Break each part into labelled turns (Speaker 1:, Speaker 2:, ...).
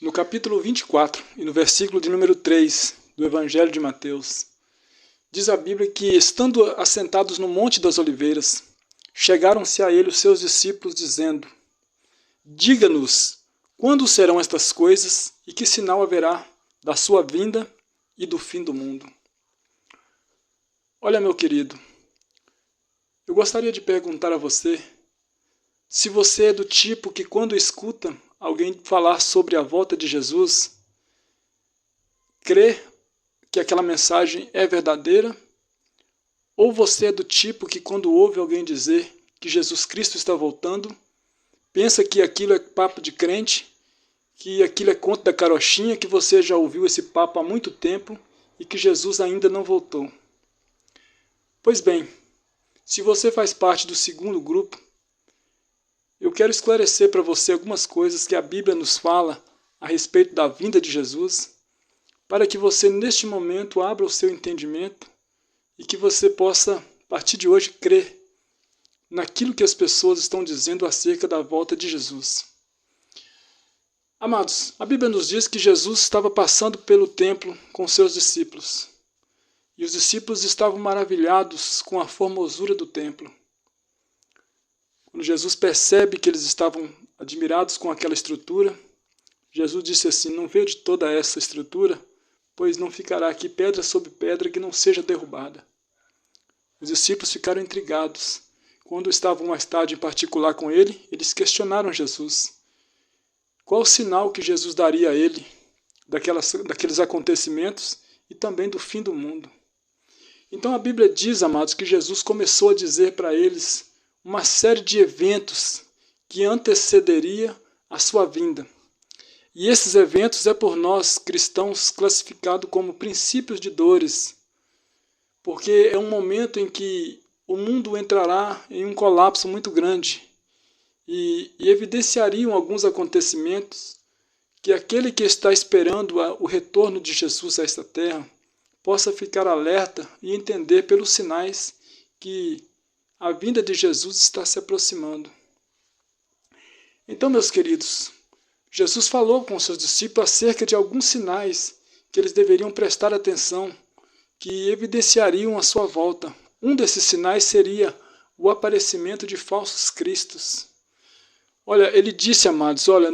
Speaker 1: No capítulo 24 e no versículo de número 3 do Evangelho de Mateus, diz a Bíblia que, estando assentados no Monte das Oliveiras, chegaram-se a ele os seus discípulos, dizendo: Diga-nos, quando serão estas coisas e que sinal haverá da sua vinda e do fim do mundo? Olha, meu querido, eu gostaria de perguntar a você se você é do tipo que, quando escuta alguém falar sobre a volta de Jesus, crê que aquela mensagem é verdadeira, ou você é do tipo que, quando ouve alguém dizer que Jesus Cristo está voltando, pensa que aquilo é papo de crente, que aquilo é conto da carochinha, que você já ouviu esse papo há muito tempo e que Jesus ainda não voltou. Pois bem, se você faz parte do segundo grupo, eu quero esclarecer para você algumas coisas que a Bíblia nos fala a respeito da vinda de Jesus, para que você neste momento abra o seu entendimento e que você possa, a partir de hoje, crer naquilo que as pessoas estão dizendo acerca da volta de Jesus. Amados, a Bíblia nos diz que Jesus estava passando pelo templo com seus discípulos. E os discípulos estavam maravilhados com a formosura do templo. Quando Jesus percebe que eles estavam admirados com aquela estrutura, Jesus disse assim: não vejo toda essa estrutura, pois não ficará aqui pedra sobre pedra que não seja derrubada. Os discípulos ficaram intrigados. Quando estavam mais tarde em particular com ele, eles questionaram Jesus. Qual o sinal que Jesus daria a ele daqueles acontecimentos e também do fim do mundo? Então a Bíblia diz, amados, que Jesus começou a dizer para eles uma série de eventos que antecederia a sua vinda. E esses eventos é por nós, cristãos, classificado como princípios de dores, porque é um momento em que o mundo entrará em um colapso muito grande e evidenciariam alguns acontecimentos que aquele que está esperando o retorno de Jesus a esta terra possa ficar alerta e entender pelos sinais que a vinda de Jesus está se aproximando. Então, meus queridos, Jesus falou com seus discípulos acerca de alguns sinais que eles deveriam prestar atenção, que evidenciariam a sua volta. Um desses sinais seria o aparecimento de falsos cristos. Olha, ele disse, amados, olha,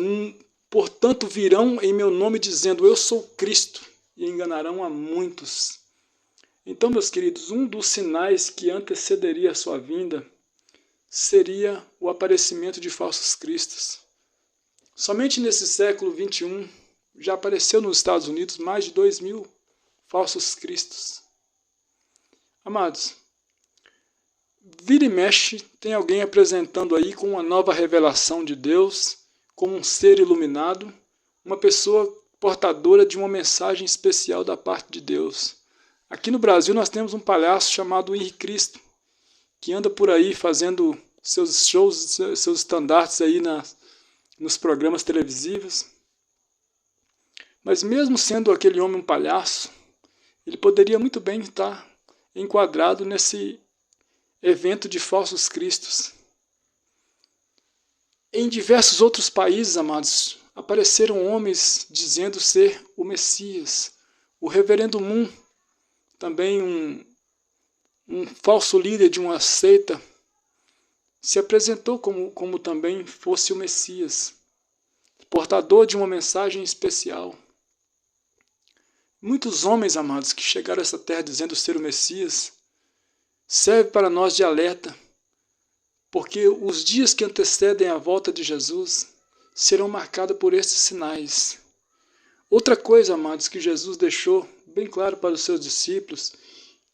Speaker 1: portanto virão em meu nome dizendo, eu sou Cristo, e enganarão a muitos. Então, meus queridos, um dos sinais que antecederia a sua vinda seria o aparecimento de falsos cristos. Somente nesse século XXI já apareceu nos Estados Unidos mais de 2.000 falsos cristos. Amados, vira e mexe tem alguém apresentando aí com uma nova revelação de Deus, como um ser iluminado, uma pessoa portadora de uma mensagem especial da parte de Deus. Aqui no Brasil nós temos um palhaço chamado Henrique Cristo, que anda por aí fazendo seus shows, seus estandartes aí nos programas televisivos. Mas mesmo sendo aquele homem um palhaço, ele poderia muito bem estar enquadrado nesse evento de falsos cristos. Em diversos outros países, amados, apareceram homens dizendo ser o Messias. O reverendo Moon, também um falso líder de uma seita, se apresentou como também fosse o Messias, portador de uma mensagem especial. Muitos homens, amados, que chegaram a essa terra dizendo ser o Messias, serve para nós de alerta, porque os dias que antecedem a volta de Jesus serão marcados por esses sinais. Outra coisa, amados, que Jesus deixou bem claro para os seus discípulos,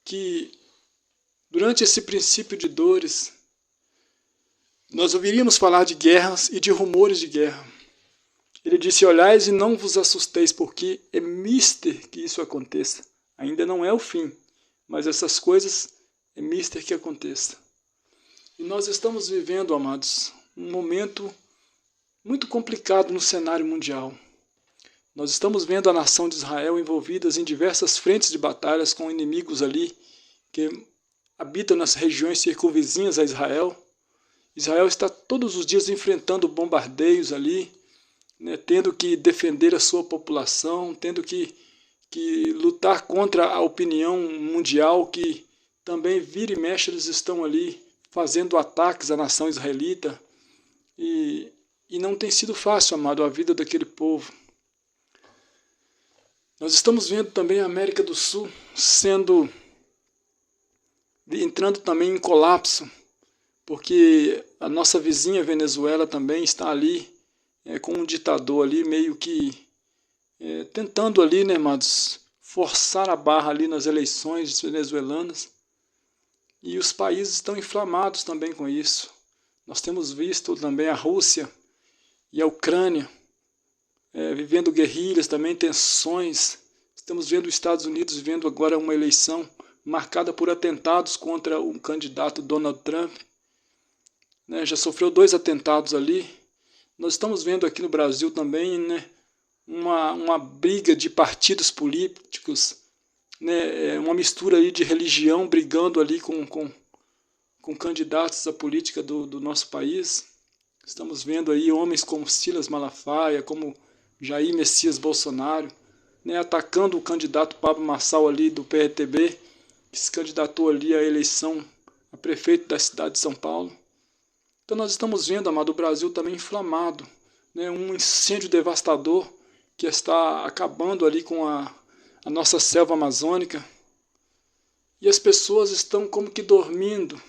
Speaker 1: que durante esse princípio de dores, nós ouviríamos falar de guerras e de rumores de guerra. Ele disse, olhais e não vos assusteis, porque é mister que isso aconteça. Ainda não é o fim, mas essas coisas é mister que aconteça. E nós estamos vivendo, amados, um momento muito complicado no cenário mundial. Nós estamos vendo a nação de Israel envolvida em diversas frentes de batalhas com inimigos ali que habitam nas regiões circunvizinhas a Israel. Israel está todos os dias enfrentando bombardeios ali né, tendo que defender a sua população, tendo que lutar contra a opinião mundial que também vira e mexe eles estão ali fazendo ataques à nação israelita. E não tem sido fácil, amado, a vida daquele povo. Nós estamos vendo também a América do Sul entrando também em colapso, porque a nossa vizinha Venezuela também está ali com um ditador ali meio que tentando ali, né, amados, forçar a barra ali nas eleições venezuelanas. E os países estão inflamados também com isso. Nós temos visto também a Rússia e a Ucrânia vivendo guerrilhas, também tensões. Estamos vendo os Estados Unidos vivendo agora uma eleição marcada por atentados contra o candidato Donald Trump. Né, já sofreu 2 atentados ali. Nós estamos vendo aqui no Brasil também, né, uma briga de partidos políticos, né, uma mistura aí de religião brigando ali com candidatos à política do nosso país. Estamos vendo aí homens como Silas Malafaia, como Jair Messias Bolsonaro, né, atacando o candidato Pablo Marçal ali do PRTB, que se candidatou ali à eleição a prefeito da cidade de São Paulo. Então nós estamos vendo, amado, o Brasil também inflamado, né, um incêndio devastador que está acabando ali com a nossa selva amazônica. E as pessoas estão como que dormindo,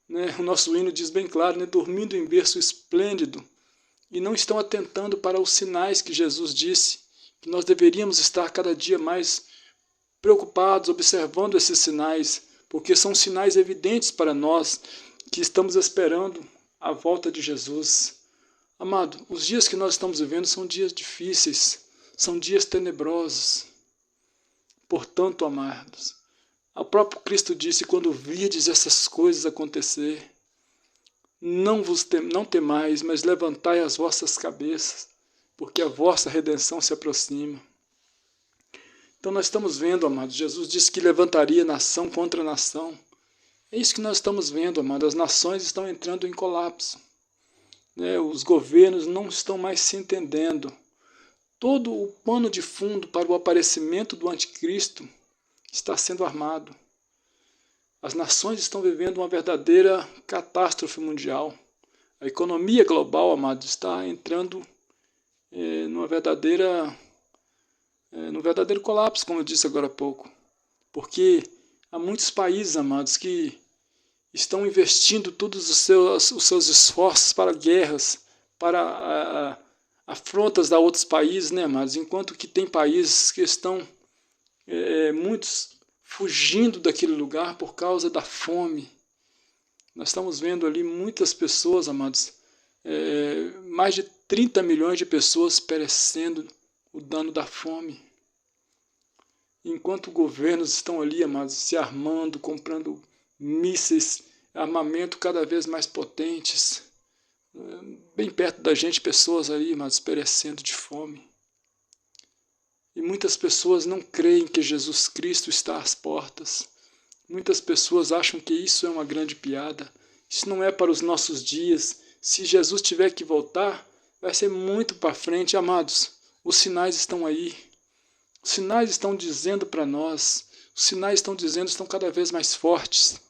Speaker 1: né, o nosso hino diz bem claro, né, dormindo em berço esplêndido, e não estão atentando para os sinais que Jesus disse, que nós deveríamos estar cada dia mais preocupados, observando esses sinais, porque são sinais evidentes para nós que estamos esperando a volta de Jesus. Amado, os dias que nós estamos vivendo são dias difíceis, são dias tenebrosos. Portanto, amados, o próprio Cristo disse, quando virdes essas coisas acontecer, não temais, mas levantai as vossas cabeças, porque a vossa redenção se aproxima. Então nós estamos vendo, amados, Jesus disse que levantaria nação contra nação. É isso que nós estamos vendo, amados, as nações estão entrando em colapso. Né? Os governos não estão mais se entendendo. Todo o pano de fundo para o aparecimento do anticristo está sendo armado. As nações estão vivendo uma verdadeira catástrofe mundial. A economia global, amados, está entrando num verdadeiro colapso, como eu disse agora há pouco. Porque há muitos países, amados, que estão investindo todos os seus esforços para guerras, para afrontas a outros países, né, amados? Enquanto que tem países que estão, muitos, fugindo daquele lugar por causa da fome. Nós estamos vendo ali muitas pessoas, amados, mais de 30 milhões de pessoas perecendo o dano da fome. Enquanto governos estão ali, amados, se armando, comprando mísseis, armamento cada vez mais potentes. Bem perto da gente, pessoas ali, amados, perecendo de fome. E muitas pessoas não creem que Jesus Cristo está às portas. Muitas pessoas acham que isso é uma grande piada. Isso não é para os nossos dias. Se Jesus tiver que voltar, vai ser muito para frente, amados. Os sinais estão aí. Os sinais estão dizendo para nós. Os sinais estão dizendo, estão cada vez mais fortes.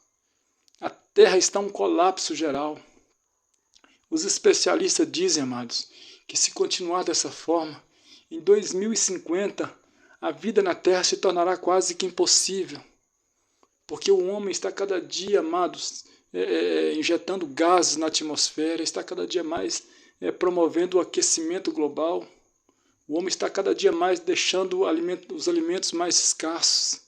Speaker 1: A terra está um colapso geral. Os especialistas dizem, amados, que se continuar dessa forma, em 2050, a vida na Terra se tornará quase que impossível. Porque o homem está cada dia, amados, injetando gases na atmosfera, está cada dia mais promovendo o aquecimento global. O homem está cada dia mais deixando os alimentos mais escassos.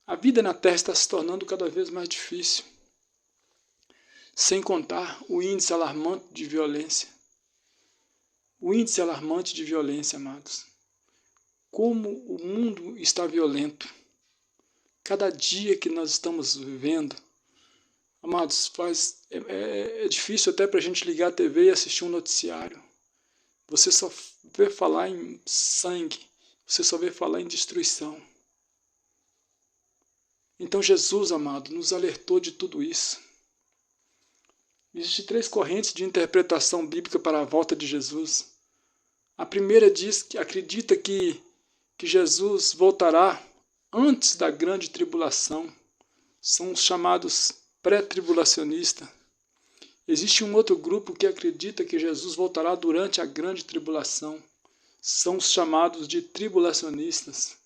Speaker 1: A vida na Terra está se tornando cada vez mais difícil. Sem contar o índice alarmante de violência. O índice alarmante de violência, amados. Como o mundo está violento. Cada dia que nós estamos vivendo, amados, é difícil até para a gente ligar a TV e assistir um noticiário. Você só vê falar em sangue. Você só vê falar em destruição. Então Jesus, amado, nos alertou de tudo isso. Existem 3 correntes de interpretação bíblica para a volta de Jesus. A primeira diz que acredita que Jesus voltará antes da grande tribulação. São os chamados pré-tribulacionistas. Existe um outro grupo que acredita que Jesus voltará durante a grande tribulação. São os chamados de tribulacionistas.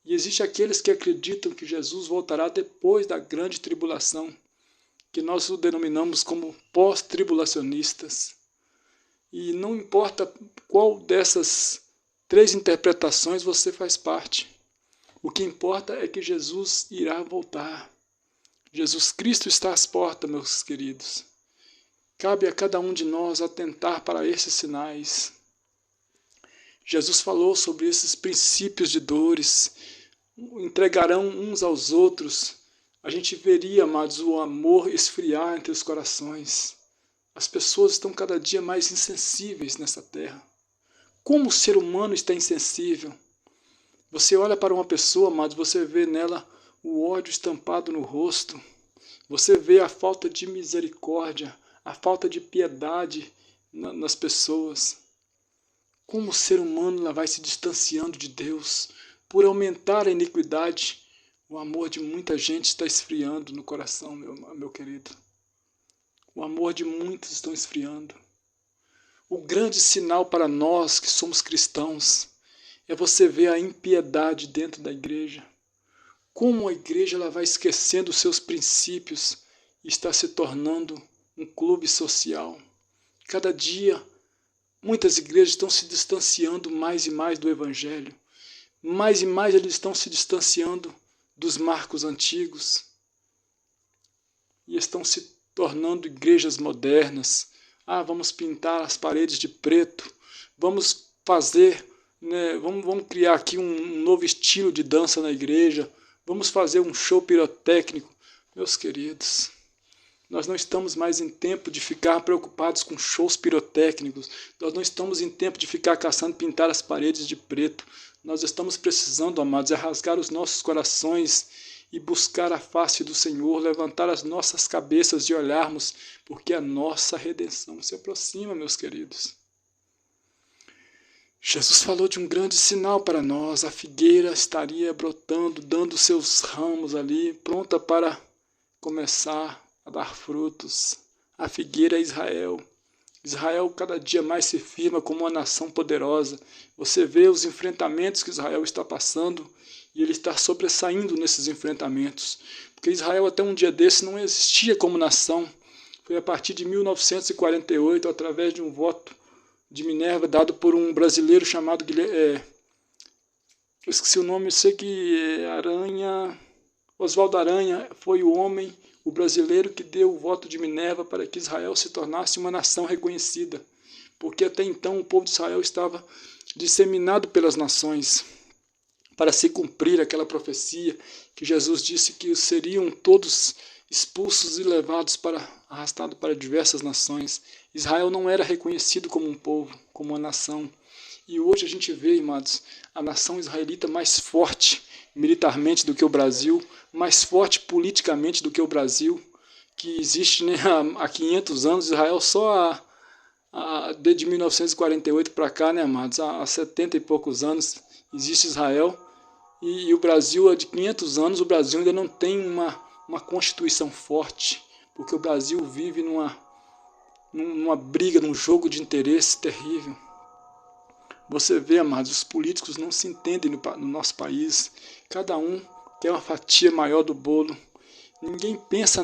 Speaker 1: E existe aqueles que acreditam que Jesus voltará depois da grande tribulação, que nós o denominamos como pós-tribulacionistas. E não importa qual dessas três interpretações você faz parte. O que importa é que Jesus irá voltar. Jesus Cristo está às portas, meus queridos. Cabe a cada um de nós atentar para esses sinais. Jesus falou sobre esses princípios de dores, entregarão uns aos outros. A gente veria, amados, o amor esfriar entre os corações. As pessoas estão cada dia mais insensíveis nessa terra. Como o ser humano está insensível? Você olha para uma pessoa, amados, você vê nela o ódio estampado no rosto. Você vê a falta de misericórdia, a falta de piedade nas pessoas. Como o ser humano vai se distanciando de Deus. Por aumentar a iniquidade, o amor de muita gente está esfriando no coração, meu querido. O amor de muitos está esfriando. O grande sinal para nós que somos cristãos é você ver a impiedade dentro da igreja. Como a igreja ela vai esquecendo os seus princípios e está se tornando um clube social. Cada dia, muitas igrejas estão se distanciando mais e mais do Evangelho. Mais e mais eles estão se distanciando dos marcos antigos. E estão se tornando igrejas modernas. Vamos pintar as paredes de preto. Vamos fazer, vamos criar aqui um novo estilo de dança na igreja. Vamos fazer um show pirotécnico. Meus queridos, nós não estamos mais em tempo de ficar preocupados com shows pirotécnicos. Nós não estamos em tempo de ficar caçando pintar as paredes de preto. Nós estamos precisando, amados, rasgar os nossos corações e buscar a face do Senhor, levantar as nossas cabeças e olharmos, porque a nossa redenção se aproxima, meus queridos. Jesus falou de um grande sinal para nós. A figueira estaria brotando, dando seus ramos ali, pronta para começar a dar frutos. A figueira é Israel. Israel cada dia mais se firma como uma nação poderosa. Você vê os enfrentamentos que Israel está passando e ele está sobressaindo nesses enfrentamentos. Porque Israel até um dia desse não existia como nação. Foi a partir de 1948, através de um voto de Minerva dado por um brasileiro chamado eu esqueci o nome, eu sei que Oswaldo Aranha foi o homem, o brasileiro que deu o voto de Minerva para que Israel se tornasse uma nação reconhecida, porque até então o povo de Israel estava disseminado pelas nações, para se cumprir aquela profecia que Jesus disse que seriam todos expulsos e levados arrastados para diversas nações. Israel não era reconhecido como um povo, como uma nação. E hoje a gente vê, amados, a nação israelita mais forte militarmente do que o Brasil, mais forte politicamente do que o Brasil, que existe, há 500 anos. Israel só desde 1948 para cá, amados, há 70 e poucos anos existe Israel. E o Brasil, há de 500 anos, o Brasil ainda não tem uma constituição forte, porque o Brasil vive numa briga, num jogo de interesse terrível. Você vê, amados, os políticos não se entendem no nosso país. Cada um quer uma fatia maior do bolo. Ninguém pensa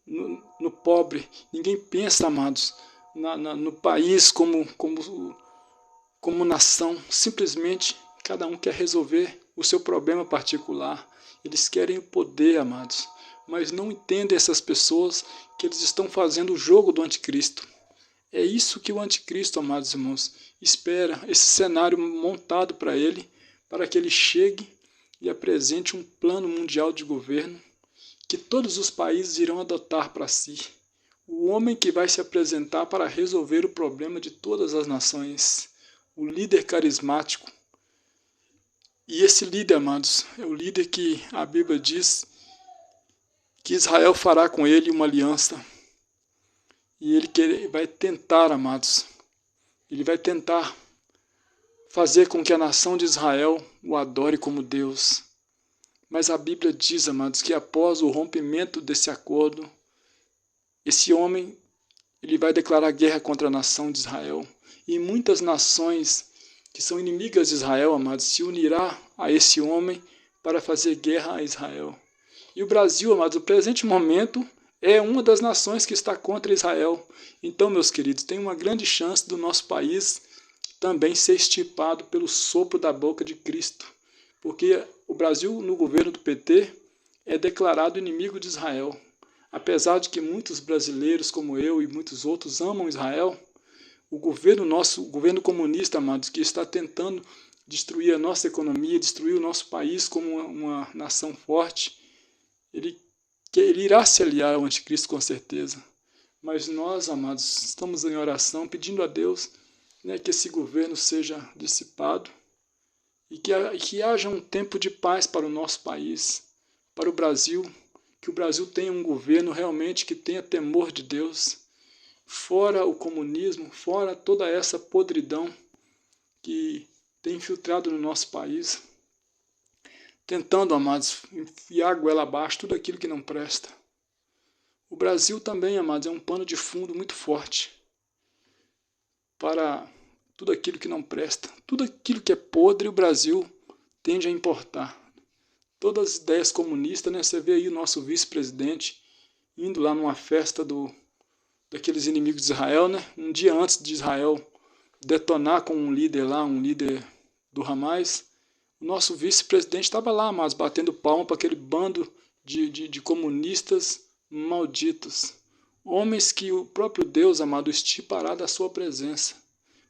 Speaker 1: no pobre. Ninguém pensa, amados, no país como nação. Simplesmente, cada um quer resolver o seu problema particular. Eles querem o poder, amados, mas não entendem essas pessoas que eles estão fazendo o jogo do anticristo. É isso que o anticristo, amados irmãos, espera, esse cenário montado para ele, para que ele chegue e apresente um plano mundial de governo que todos os países irão adotar para si. O homem que vai se apresentar para resolver o problema de todas as nações, o líder carismático. E esse líder, amados, é o líder que a Bíblia diz que Israel fará com ele uma aliança. E ele vai tentar, amados, Ele vai tentar fazer com que a nação de Israel o adore como Deus. Mas a Bíblia diz, amados, que após o rompimento desse acordo, esse homem ele vai declarar guerra contra a nação de Israel. E muitas nações que são inimigas de Israel, amados, se unirá a esse homem para fazer guerra a Israel. E o Brasil, amados, no presente momento, é uma das nações que está contra Israel. Então, meus queridos, tem uma grande chance do nosso país também ser extirpado pelo sopro da boca de Cristo. Porque o Brasil, no governo do PT, é declarado inimigo de Israel. Apesar de que muitos brasileiros, como eu e muitos outros, amam Israel, o governo nosso, o governo comunista, amados, que está tentando destruir a nossa economia, destruir o nosso país como uma nação forte, ele irá se aliar ao anticristo com certeza. Mas nós, amados, estamos em oração pedindo a Deus, né, que esse governo seja dissipado e que haja um tempo de paz para o nosso país, para o Brasil, que o Brasil tenha um governo realmente que tenha temor de Deus, fora o comunismo, fora toda essa podridão que tem infiltrado no nosso país, tentando, amados, enfiar a goela abaixo tudo aquilo que não presta. O Brasil também, amados, é um pano de fundo muito forte para tudo aquilo que não presta. Tudo aquilo que é podre, o Brasil tende a importar. Todas as ideias comunistas, né? Você vê aí o nosso vice-presidente indo lá numa festa daqueles inimigos de Israel, né? Um dia antes de Israel detonar com um líder lá, um líder do Hamas, o nosso vice-presidente estava lá, mas batendo palma para aquele bando de comunistas malditos. Homens que o próprio Deus, amado, extirpará da sua presença.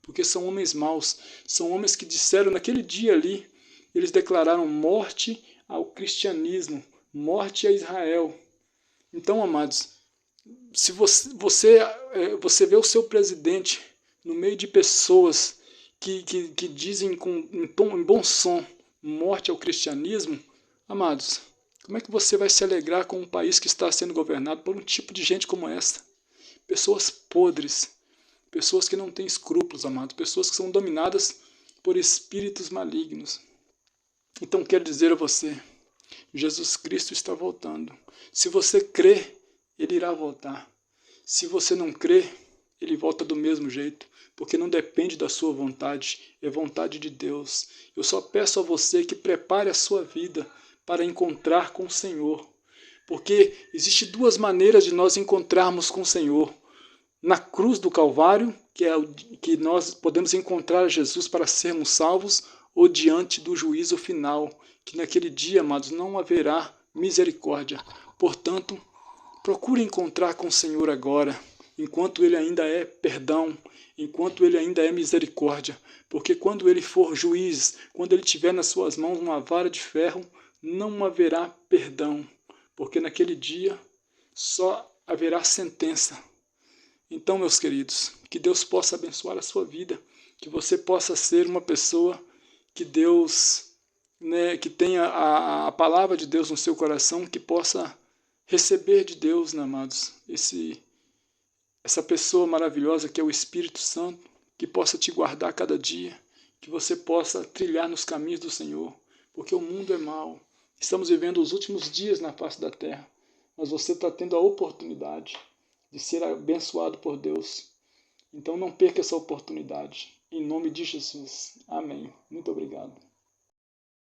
Speaker 1: Porque são homens maus. São homens que disseram naquele dia ali, eles declararam morte ao cristianismo, morte a Israel. Então, amados, se você vê o seu presidente no meio de pessoas que dizem em bom som morte ao cristianismo, amados, como é que você vai se alegrar com um país que está sendo governado por um tipo de gente como essa? Pessoas podres, pessoas que não têm escrúpulos, amados, pessoas que são dominadas por espíritos malignos. Então quero dizer a você, Jesus Cristo está voltando. Se você crê, ele irá voltar. Se você não crê, ele volta do mesmo jeito, porque não depende da sua vontade, é vontade de Deus. Eu só peço a você que prepare a sua vida para encontrar com o Senhor, porque existem duas maneiras de nós encontrarmos com o Senhor. Na cruz do Calvário, que nós podemos encontrar Jesus para sermos salvos, ou diante do juízo final, que naquele dia, amados, não haverá misericórdia. Portanto, procure encontrar com o Senhor agora, enquanto Ele ainda é perdão, enquanto Ele ainda é misericórdia, porque quando Ele for juiz, quando Ele tiver nas suas mãos uma vara de ferro, não haverá perdão, porque naquele dia só haverá sentença. Então, meus queridos, que Deus possa abençoar a sua vida, que você possa ser uma pessoa que Deus, né, que tenha a palavra de Deus no seu coração, que possa receber de Deus, né, amados, essa pessoa maravilhosa que é o Espírito Santo, que possa te guardar cada dia, que você possa trilhar nos caminhos do Senhor, porque o mundo é mau. Estamos vivendo os últimos dias na face da terra, mas você está tendo a oportunidade de ser abençoado por Deus. Então não perca essa oportunidade. Em nome de Jesus. Amém. Muito obrigado.